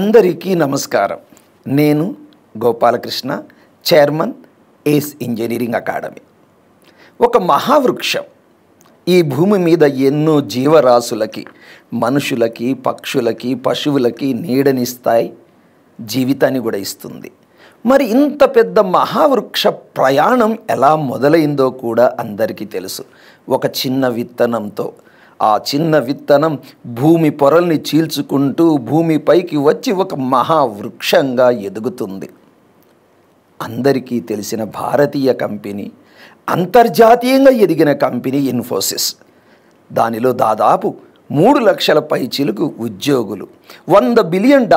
అందరికీ నమస్కారం. నేను గోపాలకృష్ణ, చైర్మన్ ఏస్ ఇంజనీరింగ్ అకాడమీ. ఒక మహావృక్షం ఈ భూమి మీద ఎన్నో జీవరాశులకి, మనుషులకి, పక్షులకి, పశువులకి నీడనిస్తాయి, జీవితాన్ని కూడా ఇస్తుంది. మరి ఇంత పెద్ద మహావృక్ష ప్రయాణం ఎలా మొదలైందో కూడా అందరికీ తెలుసు. ఒక చిన్న విత్తనంతో ఆ చిన్న విత్తనం భూమి పొరల్ని చీల్చుకుంటూ భూమిపైకి వచ్చి ఒక మహావృక్షంగా ఎదుగుతుంది. అందరికీ తెలిసిన భారతీయ కంపెనీ, అంతర్జాతీయంగా ఎదిగిన కంపెనీ ఇన్ఫోసిస్. దానిలో దాదాపు 3 లక్షల పైచిలుకు ఉద్యోగులు, $100 బిలియన్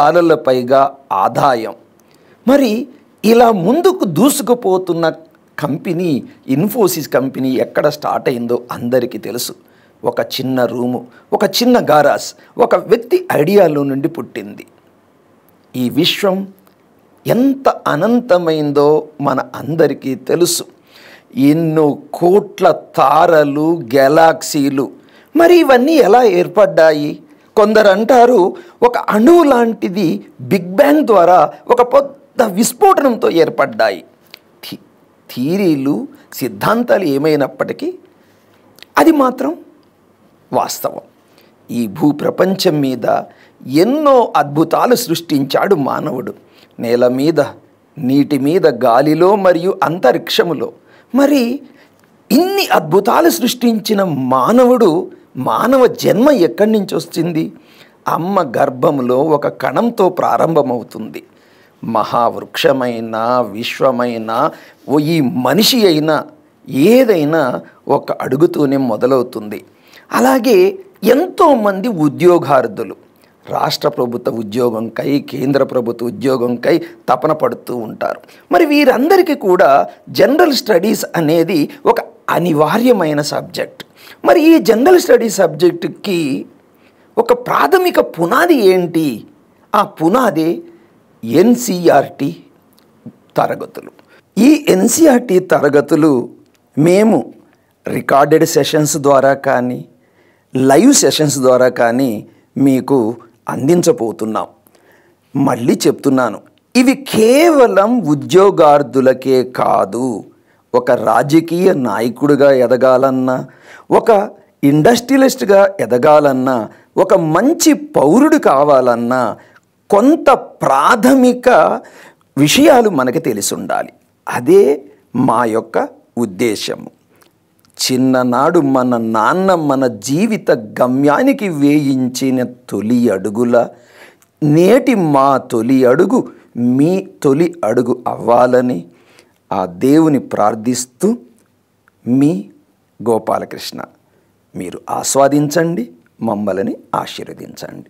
పైగా ఆదాయం. మరి ఇలా ముందుకు దూసుకుపోతున్న కంపెనీ ఇన్ఫోసిస్ కంపెనీ ఎక్కడ స్టార్ట్ అయిందో అందరికీ తెలుసు. ఒక చిన్న రూము, ఒక చిన్న గారాజ్, ఒక వ్యక్తి ఐడియాలో నుండి పుట్టింది. ఈ విశ్వం ఎంత అనంతమైందో మన అందరికీ తెలుసు. ఎన్నో కోట్ల తారలు, గెలాక్సీలు. మరి ఇవన్నీ ఎలా ఏర్పడ్డాయి? కొందరు అంటారు ఒక అణువు లాంటిది బిగ్ బ్యాంగ్ ద్వారా ఒక పెద్ద విస్ఫోటనంతో ఏర్పడ్డాయి. థియరీలు, సిద్ధాంతాలు ఏమైనప్పటికీ అది మాత్రం వాస్తవం. ఈ భూప్రపంచం మీద ఎన్నో అద్భుతాలు సృష్టించాడు మానవుడు. నేల మీద, నీటి మీద, గాలిలో మరియు అంతరిక్షములో. మరి ఇన్ని అద్భుతాలు సృష్టించిన మానవుడు, మానవ జన్మ ఎక్కడి నుంచి వచ్చింది? అమ్మ గర్భంలో ఒక కణంతో ప్రారంభమవుతుంది. మహావృక్షమైన, విశ్వమైన, ఈ మనిషి అయినా ఏదైనా ఒక అడుగుతూనే మొదలవుతుంది. అలాగే ఎంతోమంది ఉద్యోగార్థులు రాష్ట్ర ప్రభుత్వ ఉద్యోగంకై, కేంద్ర ప్రభుత్వ ఉద్యోగంకై తపన పడుతూ ఉంటారు. మరి వీరందరికీ కూడా జనరల్ స్టడీస్ అనేది ఒక అనివార్యమైన సబ్జెక్ట్. మరి ఈ జనరల్ స్టడీస్ సబ్జెక్టుకి ఒక ప్రాథమిక పునాది ఏంటి? ఆ పునాది ఎన్సిఆర్టీ తరగతులు. ఈ ఎన్సిఆర్టీ తరగతులు మేము రికార్డెడ్ సెషన్స్ ద్వారా కానీ, లైవ్ సెషన్స్ ద్వారా కానీ మీకు అందించబోతున్నాం. మళ్ళీ చెప్తున్నాను, ఇవి కేవలం ఉద్యోగార్థులకే కాదు. ఒక రాజకీయ నాయకుడిగా ఎదగాలన్నా, ఒక ఇండస్ట్రియలిస్ట్గా ఎదగాలన్నా, ఒక మంచి పౌరుడు కావాలన్నా కొంత ప్రాథమిక విషయాలు మనకి తెలిసి ఉండాలి. అదే మా యొక్క ఉద్దేశము. చిన్ననాడు మన నాన్న మన జీవిత గమ్యానికి వేయించిన తొలి అడుగుల నేటి మా తొలి అడుగు మీ తొలి అడుగు అవ్వాలని ఆ దేవుని ప్రార్థిస్తూ మీ గోపాలకృష్ణ. మీరు ఆస్వాదించండి, మమ్మల్ని ఆశీర్వదించండి.